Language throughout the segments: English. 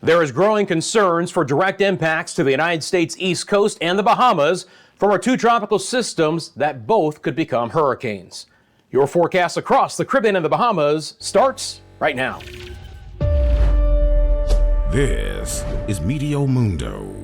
There is growing concerns for direct impacts to the United States East Coast and the Bahamas from our two tropical systems that both could become hurricanes. Your forecast across the Caribbean and the Bahamas starts right now. This is Meteo Mundo.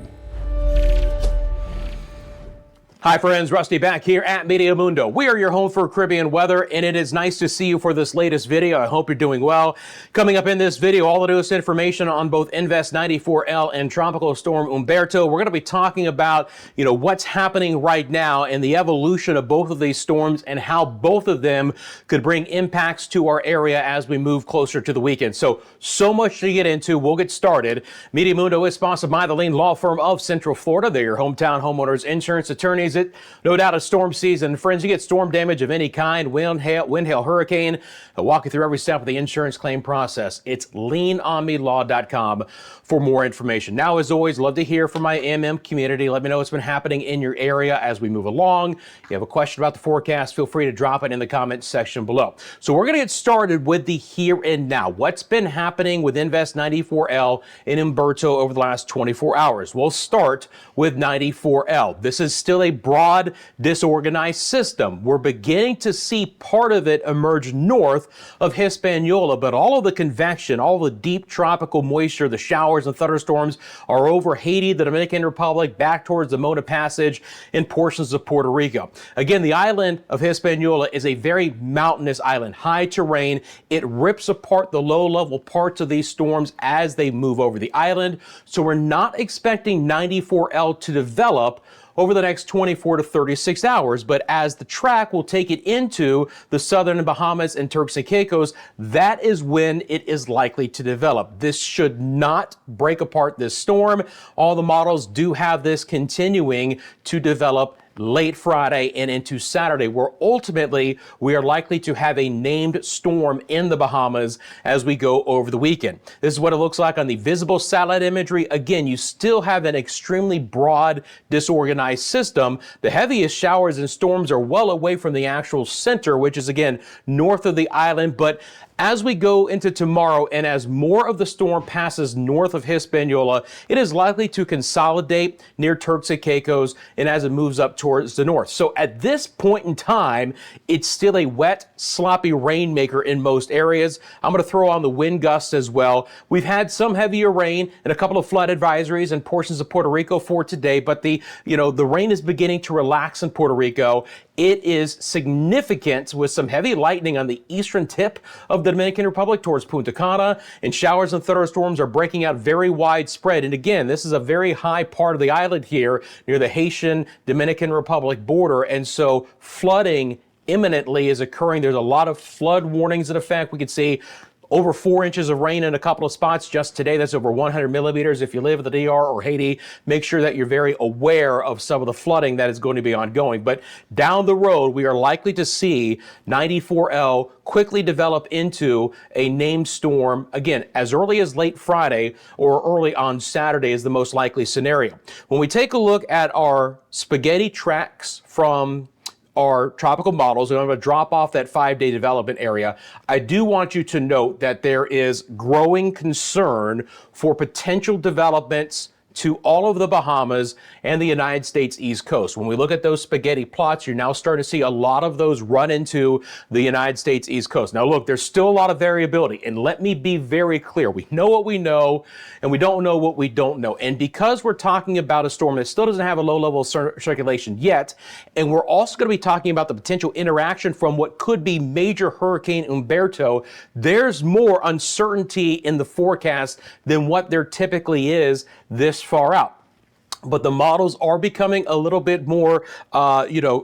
Hi friends, Rusty back here at Meteo Mundo. We are your home for Caribbean weather, and it is nice to see you for this latest video. I hope you're doing well. Coming up in this video, all the newest information on both Invest 94L and Tropical Storm Umberto. We're going to be talking about, what's happening right now and the evolution of both of these storms and how both of them could bring impacts to our area as we move closer to the weekend. So much to get into. We'll get started. Meteo Mundo is sponsored by the Lean Law Firm of Central Florida. They're your hometown homeowners insurance attorneys. It no doubt a storm season. Friends, you get storm damage of any kind, wind, hail, hurricane. I'll walk you through every step of the insurance claim process. It's leanonmelaw.com for more information. Now, as always, love to hear from my MM community. Let me know what's been happening in your area as we move along. If you have a question about the forecast, feel free to drop it in the comments section below. So we're going to get started with the here and now. What's been happening with Invest 94L in Umberto over the last 24 hours? We'll start with 94L. This is still a broad, disorganized system. We're beginning to see part of it emerge north of Hispaniola, but all of the convection, all the deep tropical moisture, the showers and thunderstorms are over Haiti, the Dominican Republic, back towards the Mona Passage, and portions of Puerto Rico. Again, the island of Hispaniola is a very mountainous island, high terrain. It rips apart the low-level parts of these storms as they move over the island. So we're not expecting 94L to develop over the next 24 to 36 hours. But as the track will take it into the southern Bahamas and Turks and Caicos, that is when it is likely to develop. This should not break apart this storm. All the models do have this continuing to develop late Friday and into Saturday, where ultimately we are likely to have a named storm in the Bahamas as we go over the weekend. This is what it looks like on the visible satellite imagery. Again, you still have an extremely broad, disorganized system. The heaviest showers and storms are well away from the actual center, which is again north of the island. But as we go into tomorrow and as more of the storm passes north of Hispaniola, it is likely to consolidate near Turks and Caicos and as it moves up towards the north. So at this point in time, it's still a wet, sloppy rainmaker in most areas. I'm going to throw on the wind gusts as well. We've had some heavier rain and a couple of flood advisories in portions of Puerto Rico for today, but the rain is beginning to relax in Puerto Rico. It is significant with some heavy lightning on the eastern tip of the Dominican Republic towards Punta Cana, and showers and thunderstorms are breaking out very widespread. And again, this is a very high part of the island here near the Haitian Dominican Republic border, and so flooding imminently is occurring. There's a lot of flood warnings in effect. We can see over 4 inches of rain in a couple of spots just today. That's over 100 millimeters. If you live in the DR or Haiti, make sure that you're very aware of some of the flooding that is going to be ongoing. But down the road, we are likely to see 94L quickly develop into a named storm, again, as early as late Friday or early on Saturday is the most likely scenario. When we take a look at our spaghetti tracks from our tropical models, and I'm going to drop off that 5-day development area, I do want you to note that there is growing concern for potential developments to all of the Bahamas and the United States East Coast. When we look at those spaghetti plots, you're now starting to see a lot of those run into the United States East Coast. Now look, there's still a lot of variability, and let me be very clear. We know what we know, and we don't know what we don't know. And because we're talking about a storm that still doesn't have a low-level circulation yet, and we're also going to be talking about the potential interaction from what could be major Hurricane Umberto, there's more uncertainty in the forecast than what there typically is this far out. But the models are becoming a little bit more,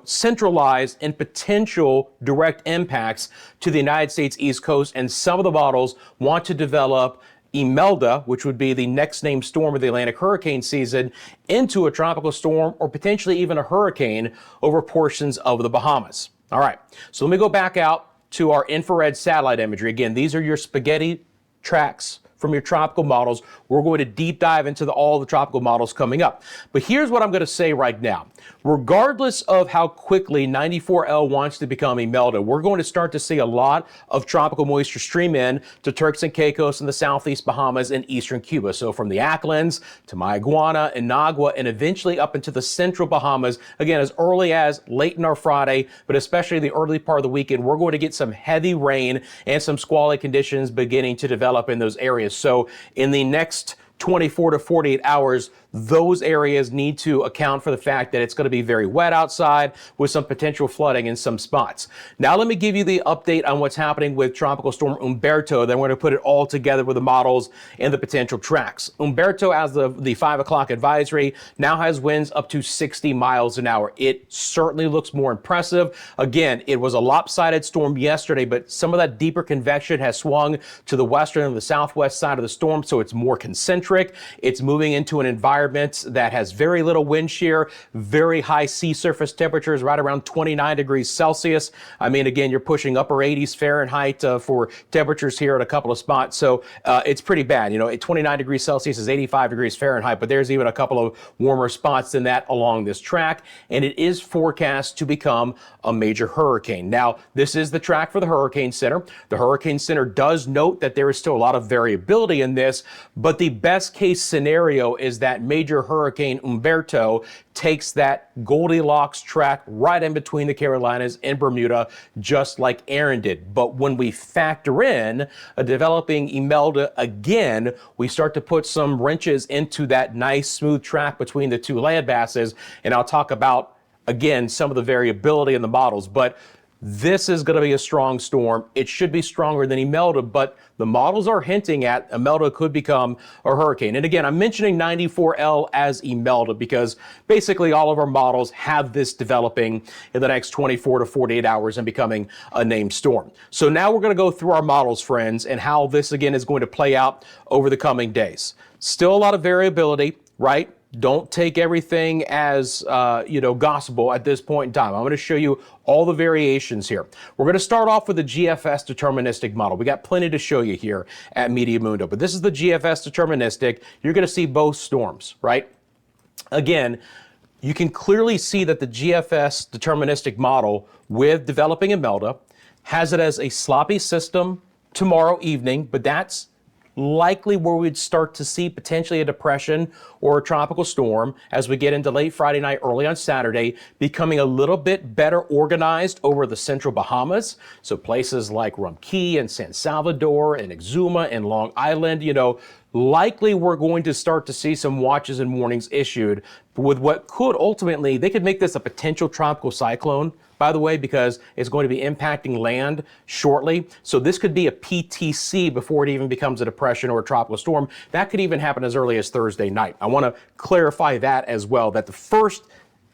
centralized in potential direct impacts to the United States East Coast. And some of the models want to develop Imelda, which would be the next named storm of the Atlantic hurricane season, into a tropical storm or potentially even a hurricane over portions of the Bahamas. All right, so let me go back out to our infrared satellite imagery. Again, these are your spaghetti tracks from your tropical models. We're going to deep dive into all the tropical models coming up. But here's what I'm going to say right now. Regardless of how quickly 94L wants to become Imelda, we're going to start to see a lot of tropical moisture stream in to Turks and Caicos in the southeast Bahamas and eastern Cuba. So from the Acklins to Mayaguana and Nagua and eventually up into the central Bahamas, again, as early as late in our Friday, but especially the early part of the weekend, we're going to get some heavy rain and some squally conditions beginning to develop in those areas. So in the next 24 to 48 hours, those areas need to account for the fact that it's going to be very wet outside with some potential flooding in some spots. Now let me give you the update on what's happening with Tropical Storm Umberto. Then we're going to put it all together with the models and the potential tracks. Umberto, as the 5 o'clock advisory, now has winds up to 60 miles an hour. It certainly looks more impressive. Again, it was a lopsided storm yesterday, but some of that deeper convection has swung to the western and the southwest side of the storm, so it's more concentric. It's moving into an environment that has very little wind shear, very high sea surface temperatures, right around 29 degrees Celsius. I mean, again, you're pushing upper 80s Fahrenheit for temperatures here at a couple of spots. So it's pretty bad. You know, at 29 degrees Celsius is 85 degrees Fahrenheit, but there's even a couple of warmer spots than that along this track. And it is forecast to become a major hurricane. Now, this is the track for the Hurricane Center. The Hurricane Center does note that there is still a lot of variability in this, but the best case scenario is that major hurricane Umberto takes that Goldilocks track right in between the Carolinas and Bermuda, just like Aaron did. But when we factor in a developing Imelda again, we start to put some wrenches into that nice smooth track between the two land masses. And I'll talk about, again, some of the variability in the models. But this is going to be a strong storm. It should be stronger than Imelda, but the models are hinting at Imelda could become a hurricane. And again, I'm mentioning 94L as Imelda because basically all of our models have this developing in the next 24 to 48 hours and becoming a named storm. So now we're going to go through our models, friends, and how this again is going to play out over the coming days. Still a lot of variability, right? Don't take everything as, gospel at this point in time. I'm going to show you all the variations here. We're going to start off with the GFS deterministic model. We got plenty to show you here at Meteo Mundo, but this is the GFS deterministic. You're going to see both storms, right? Again, you can clearly see that the GFS deterministic model with developing Imelda has it as a sloppy system tomorrow evening, but that's likely where we'd start to see potentially a depression or a tropical storm as we get into late Friday night, early on Saturday, becoming a little bit better organized over the central Bahamas. So places like Rum Cay and San Salvador and Exuma and Long Island, likely we're going to start to see some watches and warnings issued with what could ultimately, they could make this a potential tropical cyclone, by the way, because it's going to be impacting land shortly. So this could be a PTC before it even becomes a depression or a tropical storm. That could even happen as early as Thursday night. I want to clarify that as well, that the first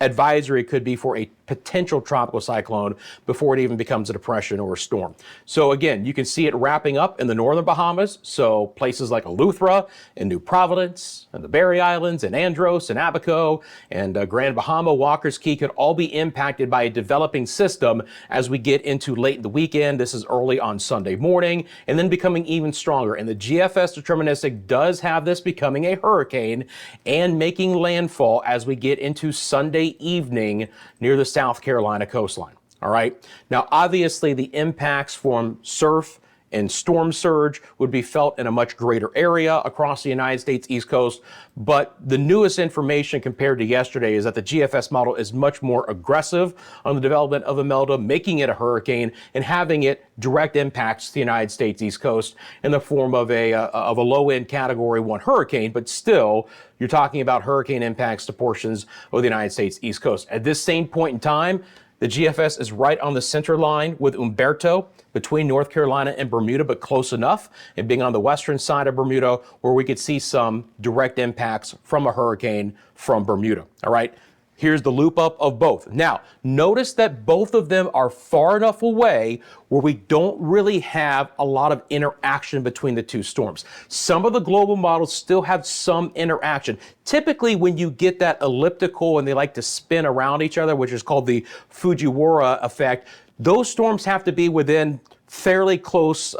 advisory could be for a potential tropical cyclone before it even becomes a depression or a storm. So again, you can see it wrapping up in the northern Bahamas. So places like Eleuthera and New Providence and the Berry Islands and Andros and Abaco and Grand Bahama, Walker's Key could all be impacted by a developing system as we get into late in the weekend. This is early on Sunday morning and then becoming even stronger. And the GFS deterministic does have this becoming a hurricane and making landfall as we get into Sunday evening near the South Carolina coastline. All right. Now, obviously, the impacts from surf and storm surge would be felt in a much greater area across the United States East Coast. But the newest information compared to yesterday is that the GFS model is much more aggressive on the development of Imelda, making it a hurricane and having it direct impacts to the United States East Coast in the form of a low-end Category 1 hurricane. But still, you're talking about hurricane impacts to portions of the United States East Coast. At this same point in time, the GFS is right on the center line with Umberto between North Carolina and Bermuda, but close enough, and being on the western side of Bermuda where we could see some direct impacts from a hurricane from Bermuda. All right. Here's the loop up of both. Now, notice that both of them are far enough away where we don't really have a lot of interaction between the two storms. Some of the global models still have some interaction. Typically, when you get that elliptical and they like to spin around each other, which is called the Fujiwara effect, those storms have to be within fairly close,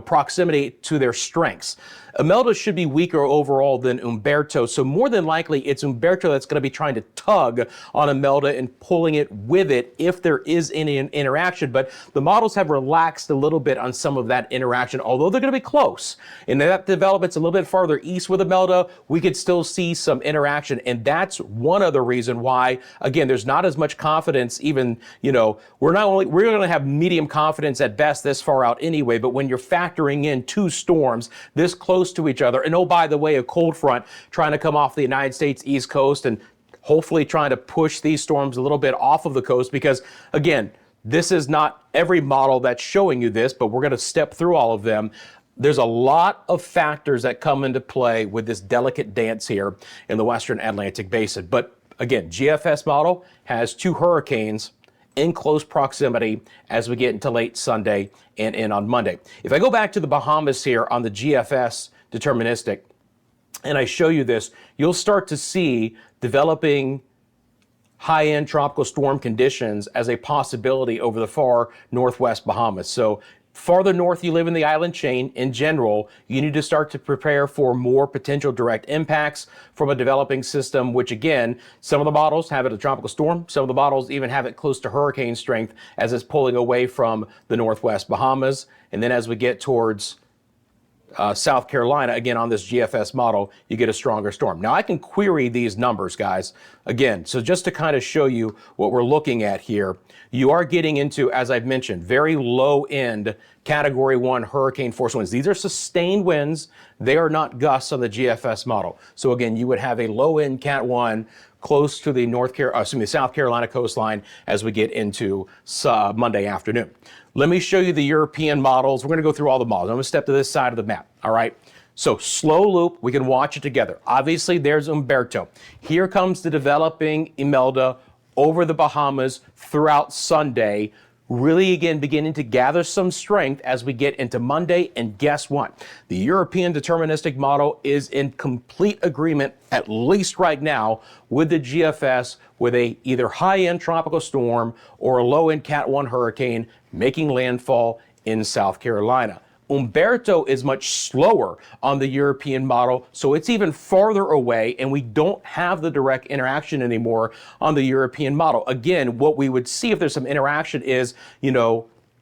proximity to their strengths. Imelda should be weaker overall than Umberto, so more than likely it's Umberto that's going to be trying to tug on Imelda and pulling it with it if there is any interaction. But the models have relaxed a little bit on some of that interaction, although they're going to be close. And that development's a little bit farther east with Imelda, we could still see some interaction. And that's one other reason why, again, there's not as much confidence even, we're going to have medium confidence at best this far out anyway, but when you're factoring in two storms this close to each other, and oh, by the way, a cold front trying to come off the United States East Coast and hopefully trying to push these storms a little bit off of the coast, because again, this is not every model that's showing you this, but we're going to step through all of them. There's a lot of factors that come into play with this delicate dance here in the Western Atlantic Basin. But again, GFS model has two hurricanes in close proximity as we get into late Sunday and in on Monday. If I go back to the Bahamas here on the GFS deterministic, and I show you this, you'll start to see developing high-end tropical storm conditions as a possibility over the far northwest Bahamas. So farther north you live in the island chain, in general, you need to start to prepare for more potential direct impacts from a developing system, which again, some of the models have it a tropical storm. Some of the models even have it close to hurricane strength as it's pulling away from the northwest Bahamas. And then as we get towards South Carolina, again, on this GFS model, you get a stronger storm. Now, I can query these numbers, guys, again, so just to kind of show you what we're looking at here, you are getting into, as I've mentioned, very low-end Category 1 hurricane force winds. These are sustained winds. They are not gusts on the GFS model. So again, you would have a low-end Cat 1 close to the South Carolina coastline as we get into Monday afternoon. Let me show you the European models. We're going to go through all the models. I'm going to step to this side of the map. All right. So slow loop, we can watch it together. Obviously, there's Umberto. Here comes the developing Imelda over the Bahamas throughout Sunday, really again beginning to gather some strength as we get into Monday. And guess what? The European deterministic model is in complete agreement, at least right now, with the GFS, with a either high-end tropical storm or a low-end Cat 1 hurricane making landfall in South Carolina. Umberto is much slower on the European model, so it's even farther away, and we don't have the direct interaction anymore on the European model. Again, what we would see if there's some interaction is,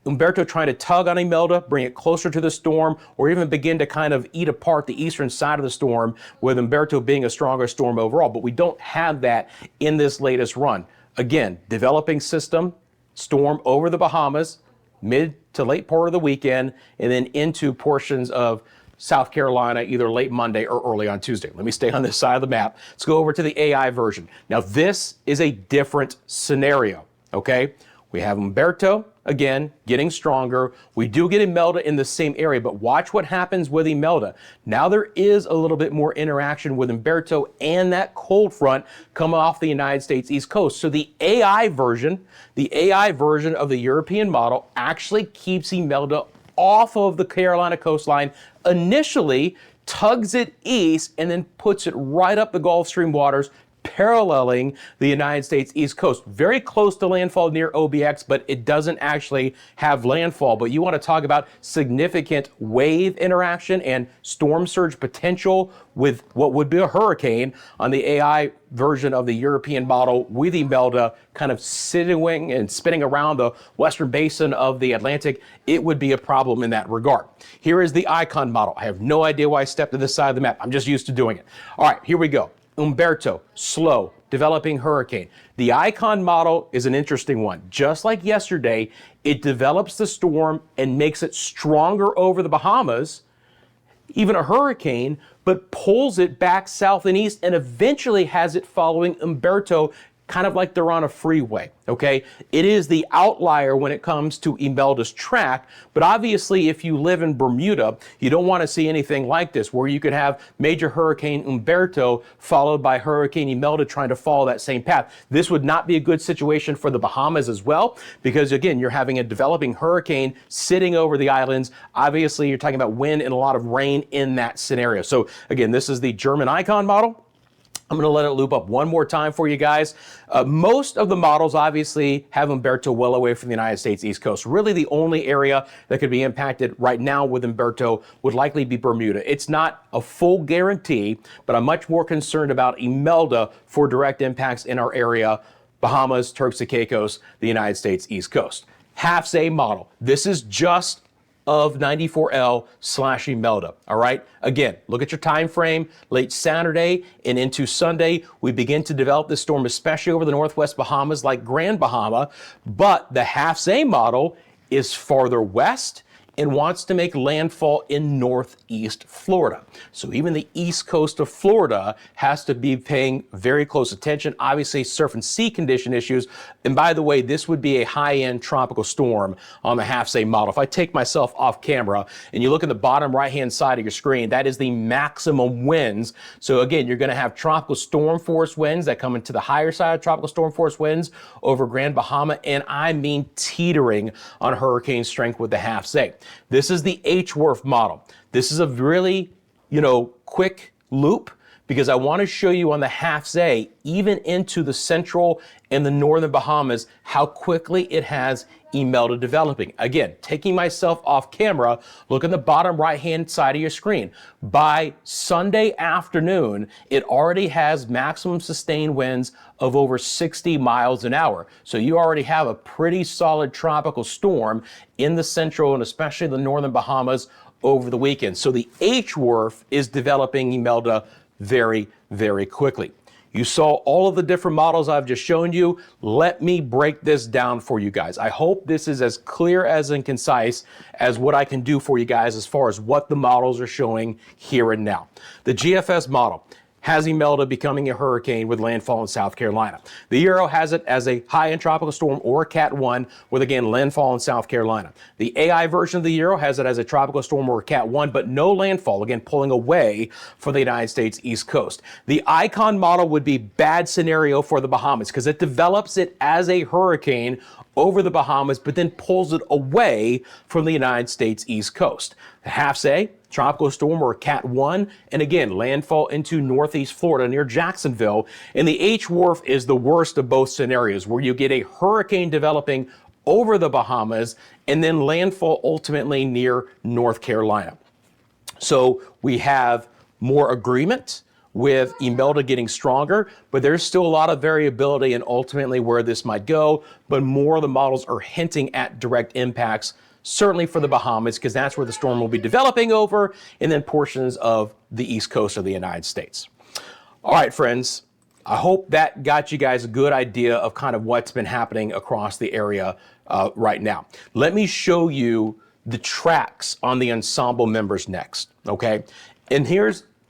Umberto trying to tug on Imelda, bring it closer to the storm, or even begin to kind of eat apart the eastern side of the storm, with Umberto being a stronger storm overall. But we don't have that in this latest run. Again, developing system, storm over the Bahamas, mid to late part of the weekend, and then into portions of South Carolina, either late Monday or early on Tuesday. Let me stay on this side of the map. Let's go over to the AI version. Now, this is a different scenario, okay? We have Umberto, again, getting stronger. We do get Imelda in the same area, but watch what happens with Imelda. Now there is a little bit more interaction with Umberto and that cold front coming off the United States East Coast. So the AI version of the European model actually keeps Imelda off of the Carolina coastline, initially tugs it east, and then puts it right up the Gulf Stream waters, paralleling the United States East Coast. Very close to landfall near OBX, but it doesn't actually have landfall. But you want to talk about significant wave interaction and storm surge potential with what would be a hurricane on the AI version of the European model, with Imelda kind of sitting and spinning around the western basin of the Atlantic. It would be a problem in that regard. Here is the Icon model. I have no idea why I stepped to this side of the map. I'm just used to doing it. All right, here we go. Umberto, slow, developing hurricane. The Icon model is an interesting one. Just like yesterday, it develops the storm and makes it stronger over the Bahamas, even a hurricane, but pulls it back south and east and eventually has it following Umberto, kind of like they're on a freeway, okay? It is the outlier when it comes to Imelda's track, but obviously if you live in Bermuda, you don't want to see anything like this, where you could have major hurricane Umberto followed by hurricane Imelda trying to follow that same path. This would not be a good situation for the Bahamas as well, because again, you're having a developing hurricane sitting over the islands. Obviously, you're talking about wind and a lot of rain in that scenario. So again, this is the German Icon model. I'm going to let it loop up one more time for you guys. Most of the models obviously have Umberto well away from the United States East Coast. Really the only area that could be impacted right now with Umberto would likely be Bermuda. It's not a full guarantee, but I'm much more concerned about Imelda for direct impacts in our area, Bahamas, Turks and Caicos, the United States East Coast. HAFS-A model. This is just of 94L/Imelda. All right. Again, look at your time frame. Late Saturday and into Sunday, we begin to develop this storm, especially over the northwest Bahamas, like Grand Bahama. But the HAFS-A model is farther west and wants to make landfall in northeast Florida. So even the east coast of Florida has to be paying very close attention. Obviously, surf and sea condition issues. And by the way, this would be a high-end tropical storm on the HAFS-A model. If I take myself off camera and you look at the bottom right-hand side of your screen, that is the maximum winds. So again, you're gonna have tropical storm force winds that come into the higher side of tropical storm force winds over Grand Bahama, and I mean teetering on hurricane strength with the HAFS-A. This is the HWRF model. This is a really, quick loop because I want to show you on the HAFS-A, even into the central and the northern Bahamas, how quickly it has Imelda developing. Again, taking myself off camera, look at the bottom right-hand side of your screen. By Sunday afternoon, it already has maximum sustained winds of over 60 miles an hour. So you already have a pretty solid tropical storm in the central and especially the northern Bahamas over the weekend. So the HWRF is developing Imelda very, very quickly. You saw all of the different models I've just shown you. Let me break this down for you guys. I hope this is as clear as and concise as what I can do for you guys as far as what the models are showing here and now. The GFS model has Imelda becoming a hurricane with landfall in South Carolina. The Euro has it as a high-end tropical storm or a Cat 1 with, again, landfall in South Carolina. The AI version of the Euro has it as a tropical storm or a Cat 1, but no landfall, again, pulling away for the United States East Coast. The Icon model would be bad scenario for the Bahamas because it develops it as a hurricane over the Bahamas, but then pulls it away from the United States East Coast. The HAFS-A, tropical storm or Cat 1, and again, landfall into northeast Florida near Jacksonville. And the HWRF is the worst of both scenarios, where you get a hurricane developing over the Bahamas and then landfall ultimately near North Carolina. So we have more agreement with Imelda getting stronger, but there's still a lot of variability in ultimately where this might go, but more of the models are hinting at direct impacts, certainly for the Bahamas, because that's where the storm will be developing over, and then portions of the east coast of the United States. All right, friends, I hope that got you guys a good idea of kind of what's been happening across the area right now. Let me show you the tracks on the ensemble members next, okay? And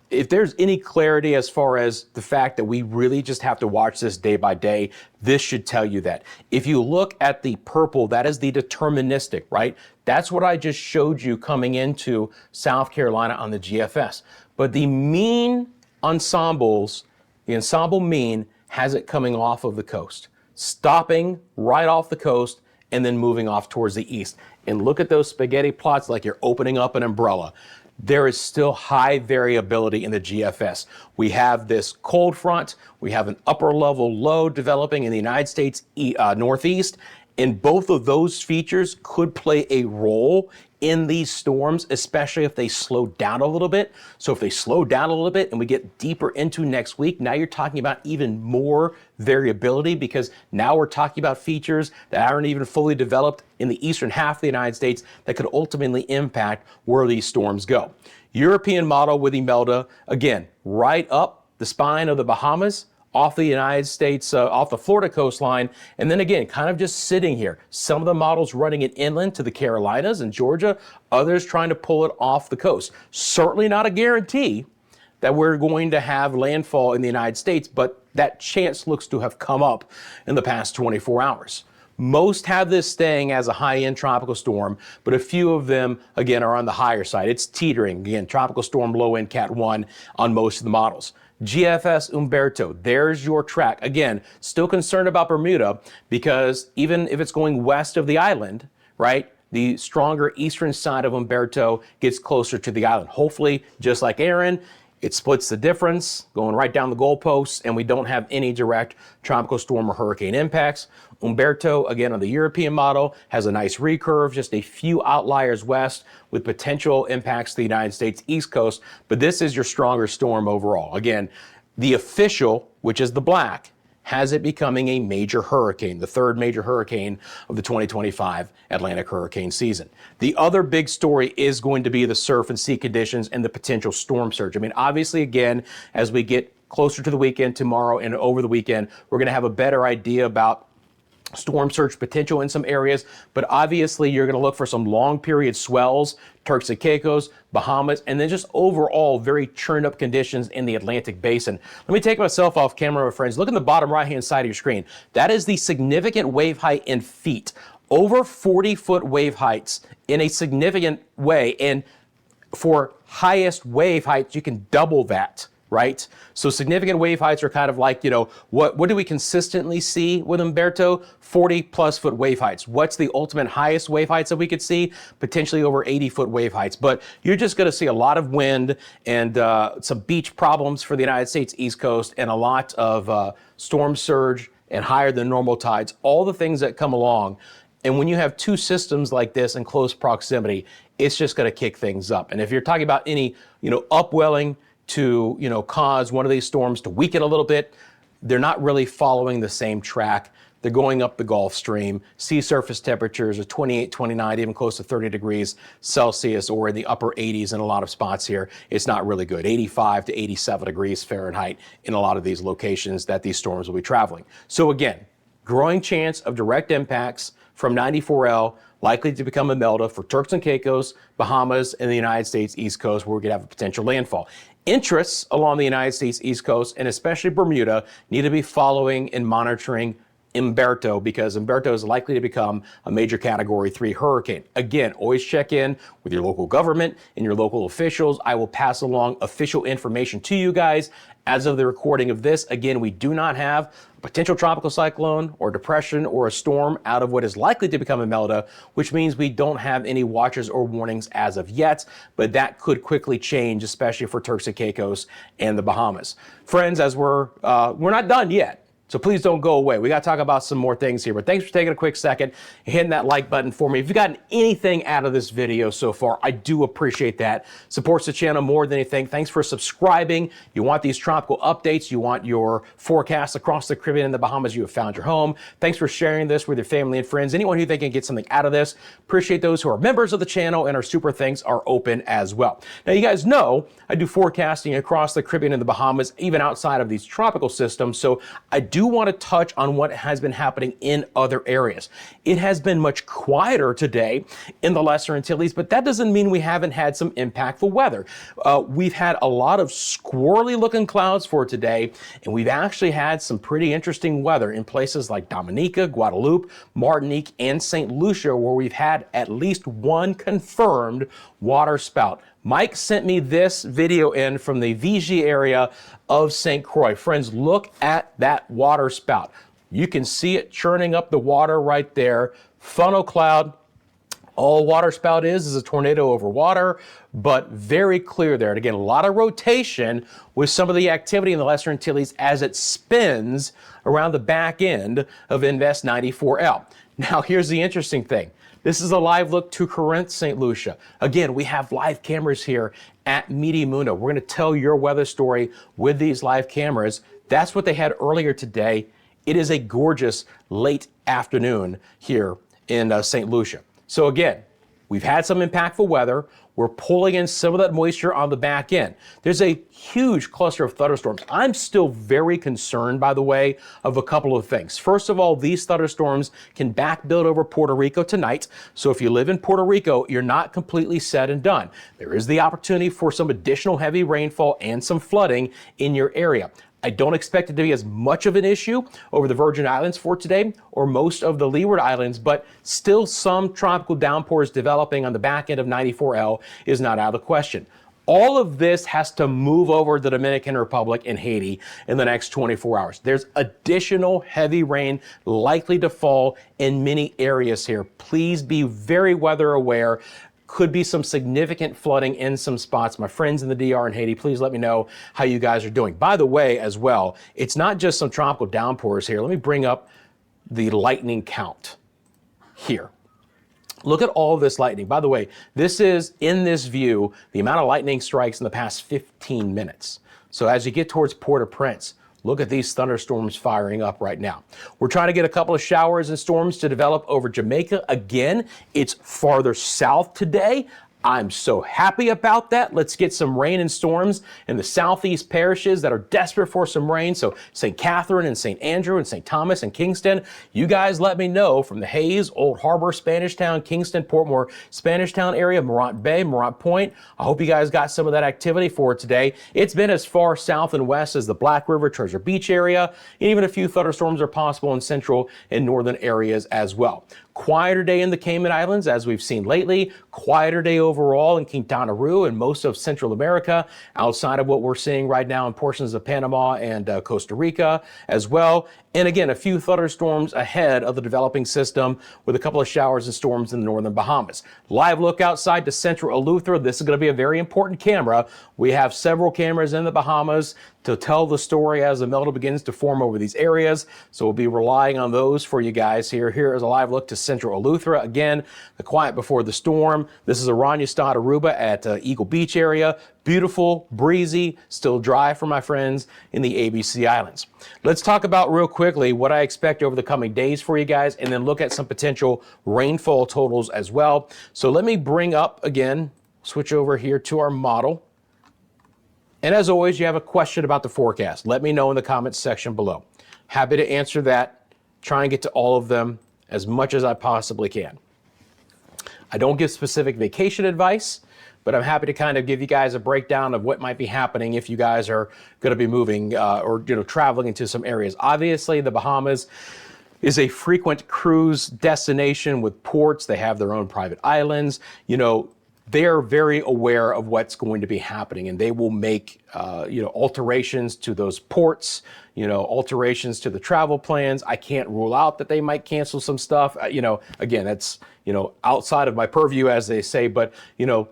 if there's any clarity as far as the fact that we really just have to watch this day by day, this should tell you that. If you look at the purple, that is the deterministic, right? That's what I just showed you coming into South Carolina on the GFS. But the mean ensembles, the ensemble mean has it coming off of the coast, stopping right off the coast and then moving off towards the east. And look at those spaghetti plots like you're opening up an umbrella. There is still high variability in the GFS. We have this cold front, we have an upper level low developing in the United States Northeast, and both of those features could play a role in these storms, especially if they slow down a little bit. So if they slow down a little bit and we get deeper into next week, now you're talking about even more variability, because now we're talking about features that aren't even fully developed in the eastern half of the United States that could ultimately impact where these storms go. European model with Imelda, again, right up the spine of the Bahamas, off the United States, off the Florida coastline, and then again, kind of just sitting here. Some of the models running it inland to the Carolinas and Georgia, others trying to pull it off the coast. Certainly not a guarantee that we're going to have landfall in the United States, but that chance looks to have come up in the past 24 hours. Most have this staying as a high-end tropical storm, but a few of them, again, are on the higher side. It's teetering. Again, tropical storm, low-end Cat 1 on most of the models. GFS Umberto, there's your track. Again, still concerned about Bermuda, because even if it's going west of the island, right, the stronger eastern side of Umberto gets closer to the island. Hopefully, just like Aaron, It splits the difference, going right down the goalposts, and we don't have any direct tropical storm or hurricane impacts. Umberto, again, on the European model, has a nice recurve, just a few outliers west with potential impacts to the United States East Coast, but this is your stronger storm overall. Again, the official, which is the black, has it becoming a major hurricane, the third major hurricane of the 2025 Atlantic hurricane season. The other big story is going to be the surf and sea conditions and the potential storm surge. I mean, obviously, again, as we get closer to the weekend tomorrow and over the weekend, we're going to have a better idea about storm surge potential in some areas, but obviously you're going to look for some long period swells, Turks and Caicos, Bahamas, and then just overall very churned up conditions in the Atlantic basin. Let me take myself off camera, my friends. Look in the bottom right hand side of your screen. That is the significant wave height in feet. Over 40-foot wave heights in a significant way, and for highest wave heights you can double that. Right? So significant wave heights are kind of like, you know, what do we consistently see with Umberto? 40+ foot wave heights. What's the ultimate highest wave heights that we could see? Potentially over 80-foot wave heights. But you're just going to see a lot of wind and some beach problems for the United States East Coast and a lot of storm surge and higher than normal tides, all the things that come along. And when you have two systems like this in close proximity, it's just going to kick things up. And if you're talking about any, you know, upwelling to, you know, cause one of these storms to weaken a little bit, they're not really following the same track. They're going up the Gulf Stream. Sea surface temperatures are 28, 29, even close to 30 degrees Celsius, or in the upper 80s in a lot of spots here. It's not really good. 85 to 87 degrees Fahrenheit in a lot of these locations that these storms will be traveling. So again, growing chance of direct impacts from 94L, likely to become Imelda for Turks and Caicos, Bahamas, and the United States East Coast, where we could have a potential landfall. Interests along the United States East Coast, and especially Bermuda, need to be following and monitoring Umberto, because Umberto is likely to become a major Category 3 hurricane. Again, always check in with your local government and your local officials. I will pass along official information to you guys. As of the recording of this, again, we do not have a potential tropical cyclone or depression or a storm out of what is likely to become Imelda, which means we don't have any watches or warnings as of yet, but that could quickly change, especially for Turks and Caicos and the Bahamas. Friends, as we're not done yet, so please don't go away. We got to talk about some more things here, but thanks for taking a quick second and hitting that like button for me. If you've gotten anything out of this video so far, I do appreciate that. Supports the channel more than anything. Thanks for subscribing. You want these tropical updates. You want your forecasts across the Caribbean and the Bahamas. You have found your home. Thanks for sharing this with your family and friends. Anyone who think can get something out of this. Appreciate those who are members of the channel, and our super thanks are open as well. Now, you guys know I do forecasting across the Caribbean and the Bahamas, even outside of these tropical systems. So I do want to touch on what has been happening in other areas. It has been much quieter today in the Lesser Antilles, but that doesn't mean we haven't had some impactful weather. We've had a lot of squirrely looking clouds for today, and we've actually had some pretty interesting weather in places like Dominica, Guadeloupe, Martinique, and St. Lucia, where we've had at least one confirmed water spout. Mike sent me this video in from the Vigie area of St. Croix. Friends, look at that water spout. You can see it churning up the water right there. Funnel cloud. All water spout is a tornado over water, but very clear there. And again, a lot of rotation with some of the activity in the Lesser Antilles as it spins around the back end of Invest 94L. Now, here's the interesting thing. This is a live look to Corinth, St. Lucia. Again, we have live cameras here at Meteo Mundo. We're going to tell your weather story with these live cameras. That's what they had earlier today. It is a gorgeous late afternoon here in St. Lucia. So again, we've had some impactful weather. We're pulling in some of that moisture on the back end. There's a huge cluster of thunderstorms. I'm still very concerned, by the way, of a couple of things. First of all, these thunderstorms can back build over Puerto Rico tonight. So if you live in Puerto Rico, you're not completely said and done. There is the opportunity for some additional heavy rainfall and some flooding in your area. I don't expect it to be as much of an issue over the Virgin Islands for today or most of the Leeward Islands, but still some tropical downpours developing on the back end of 94L is not out of the question. All of this has to move over the Dominican Republic and Haiti in the next 24 hours. There's additional heavy rain likely to fall in many areas here. Please be very weather aware. Could be some significant flooding in some spots. My friends in the DR and Haiti, please let me know how you guys are doing. By the way, as well, it's not just some tropical downpours here. Let me bring up the lightning count here. Look at all this lightning. By the way, this is, in this view, the amount of lightning strikes in the past 15 minutes. So as you get towards Port-au-Prince, look at these thunderstorms firing up right now. We're trying to get a couple of showers and storms to develop over Jamaica. Again, it's farther south today. I'm so happy about that. Let's get some rain and storms in the southeast parishes that are desperate for some rain. So St. Catherine and St. Andrew and St. Thomas and Kingston, you guys let me know from the Hayes, Old Harbor, Spanish Town, Kingston, Portmore, Spanish Town area, Morant Bay, Morant Point. I hope you guys got some of that activity for today. It's been as far south and west as the Black River, Treasure Beach area. Even a few thunderstorms are possible in central and northern areas as well. Quieter day in the Cayman Islands, as we've seen lately. Quieter day overall in Quintana Roo and most of Central America, outside of what we're seeing right now in portions of Panama and Costa Rica as well. And again, a few thunderstorms ahead of the developing system with a couple of showers and storms in the northern Bahamas. Live look outside to central Eleuthera. This is going to be a very important camera. We have several cameras in the Bahamas to tell the story as the Imelda begins to form over these areas. So we'll be relying on those for you guys here. Here is a live look to central Eleuthera. Again, the quiet before the storm. This is Oranjestad, Aruba at Eagle Beach area. Beautiful, breezy, still dry for my friends in the ABC Islands. Let's talk about real quickly what I expect over the coming days for you guys, and then look at some potential rainfall totals as well. So let me bring up again, switch over here to our model. And as always, you have a question about the forecast, let me know in the comments section below. Happy to answer that, try and get to all of them as much as I possibly can. I don't give specific vacation advice, but I'm happy to kind of give you guys a breakdown of what might be happening if you guys are going to be moving or traveling into some areas. Obviously, the Bahamas is a frequent cruise destination with ports. They have their own private islands. They are very aware of what's going to be happening, and they will make alterations to those ports, alterations to the travel plans. I can't rule out that they might cancel some stuff. Again, that's outside of my purview, as they say, but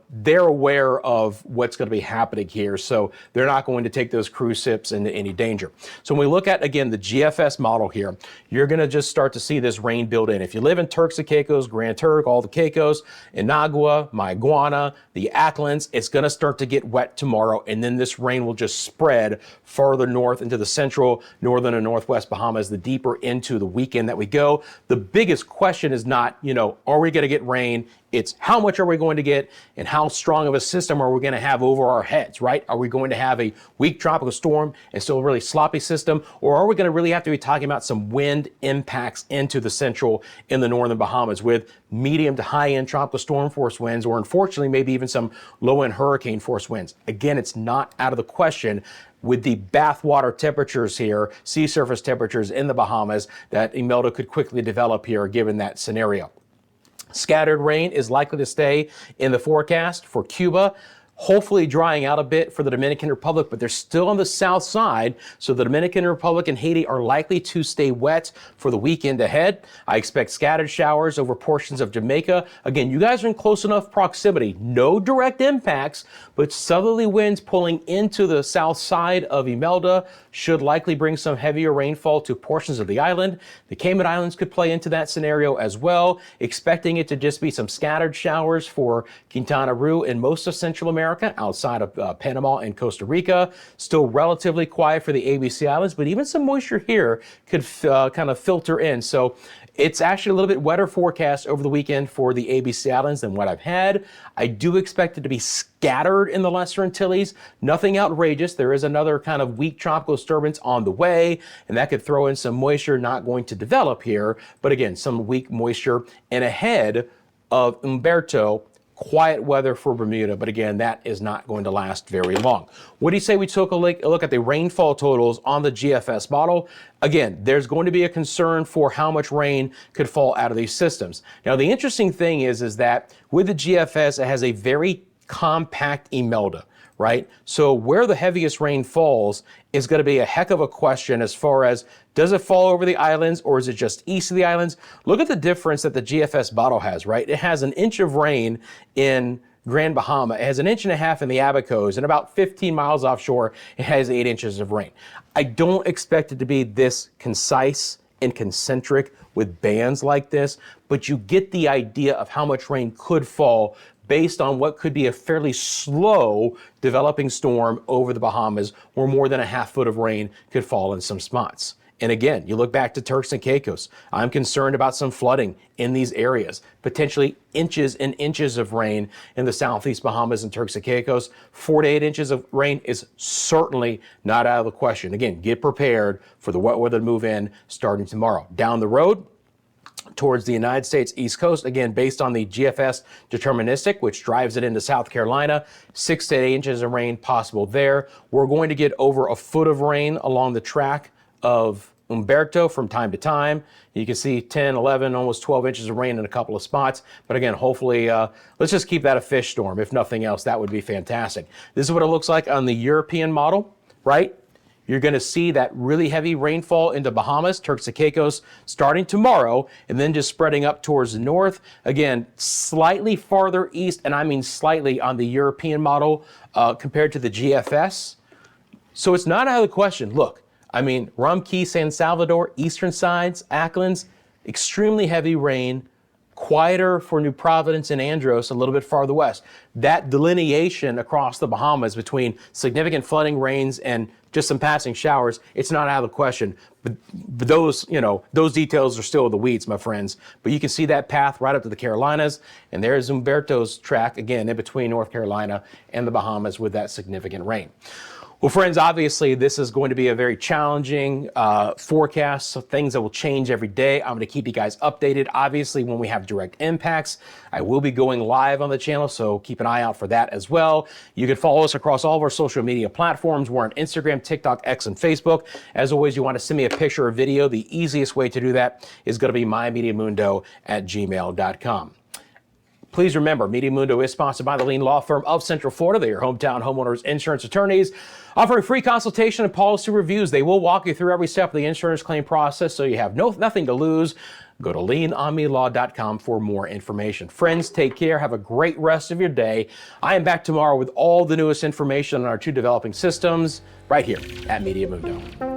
they're aware of what's going to be happening here, so they're not going to take those cruise ships into any danger. So when we look at, again, the GFS model here, you're going to just start to see this rain build in. If you live in Turks and Caicos, Grand Turk, all the Caicos, Inagua, Maiguana, the Acklins, it's going to start to get wet tomorrow, and then this rain will just spread farther north into the central, northern, and northwest Bahamas the deeper into the weekend that we go. The biggest question is not, are we going to get rain? It's how much are we going to get, and how strong of a system are we going to have over our heads, right? Are we going to have a weak tropical storm and still a really sloppy system, or are we going to really have to be talking about some wind impacts into the central and the northern Bahamas with medium to high-end tropical storm force winds, or unfortunately maybe even some low-end hurricane force winds? Again, it's not out of the question with the bathwater temperatures here, sea surface temperatures in the Bahamas, that Imelda could quickly develop here given that scenario. Scattered rain is likely to stay in the forecast for Cuba. Hopefully drying out a bit for the Dominican Republic, but they're still on the south side, so the Dominican Republic and Haiti are likely to stay wet for the weekend ahead. I expect scattered showers over portions of Jamaica. Again, you guys are in close enough proximity. No direct impacts, but southerly winds pulling into the south side of Imelda should likely bring some heavier rainfall to portions of the island. The Cayman Islands could play into that scenario as well, expecting it to just be some scattered showers for Quintana Roo and most of Central America, outside of Panama and Costa Rica. Still relatively quiet for the ABC Islands, but even some moisture here could kind of filter in. So it's actually a little bit wetter forecast over the weekend for the ABC Islands than what I've had. I do expect it to be scattered in the Lesser Antilles. Nothing outrageous. There is another kind of weak tropical disturbance on the way, and that could throw in some moisture not going to develop here. But again, some weak moisture. And ahead of Umberto, quiet weather for Bermuda, but again, that is not going to last very long. What do you say we took a look at the rainfall totals on the GFS model? Again, there's going to be a concern for how much rain could fall out of these systems. Now, the interesting thing is that with the GFS, it has a very compact Imelda, right? So where the heaviest rain falls is going to be a heck of a question as far as, does it fall over the islands or is it just east of the islands? Look at the difference that the GFS model has, right? It has an inch of rain in Grand Bahama. It has an inch and a half in the Abacos, and about 15 miles offshore, it has 8 inches of rain. I don't expect it to be this concise and concentric with bands like this, but you get the idea of how much rain could fall based on what could be a fairly slow developing storm over the Bahamas, where more than a half foot of rain could fall in some spots. And again, you look back to Turks and Caicos. I'm concerned about some flooding in these areas, potentially inches and inches of rain in the southeast Bahamas and Turks and Caicos. 4 to 8 inches of rain is certainly not out of the question. Again, get prepared for the wet weather to move in starting tomorrow. Down the road, towards the United States East Coast, again, based on the GFS deterministic, which drives it into South Carolina, 6 to 8 inches of rain possible there. We're going to get over a foot of rain along the track of Umberto from time to time. You can see 10, 11, almost 12 inches of rain in a couple of spots. But again, hopefully, let's just keep that a fish storm. If nothing else, that would be fantastic. This is what it looks like on the European model, right? You're going to see that really heavy rainfall into Bahamas, Turks and Caicos starting tomorrow, and then just spreading up towards the north. Again, slightly farther east, and I mean slightly on the European model compared to the GFS. So it's not out of the question. Look, I mean, Rum Key, San Salvador, eastern sides, Acklands, extremely heavy rain. Quieter for New Providence and Andros, a little bit farther west. That delineation across the Bahamas between significant flooding rains and just some passing showers, it's not out of the question. But those, those details are still in the weeds, my friends. But you can see that path right up to the Carolinas, and there's Umberto's track, again, in between North Carolina and the Bahamas with that significant rain. Well, friends, obviously, this is going to be a very challenging forecast, so things that will change every day. I'm going to keep you guys updated. Obviously, when we have direct impacts, I will be going live on the channel, so keep an eye out for that as well. You can follow us across all of our social media platforms. We're on Instagram, TikTok, X, and Facebook. As always, you want to send me a picture or video. The easiest way to do that is going to be mymediamundo@gmail.com. Please remember, Meteo Mundo is sponsored by the Lean Law Firm of Central Florida. They're your hometown homeowners insurance attorneys, offering free consultation and policy reviews. They will walk you through every step of the insurance claim process, so you have nothing to lose. Go to leanonmelaw.com for more information. Friends, take care. Have a great rest of your day. I am back tomorrow with all the newest information on our 2 developing systems right here at Meteo Mundo.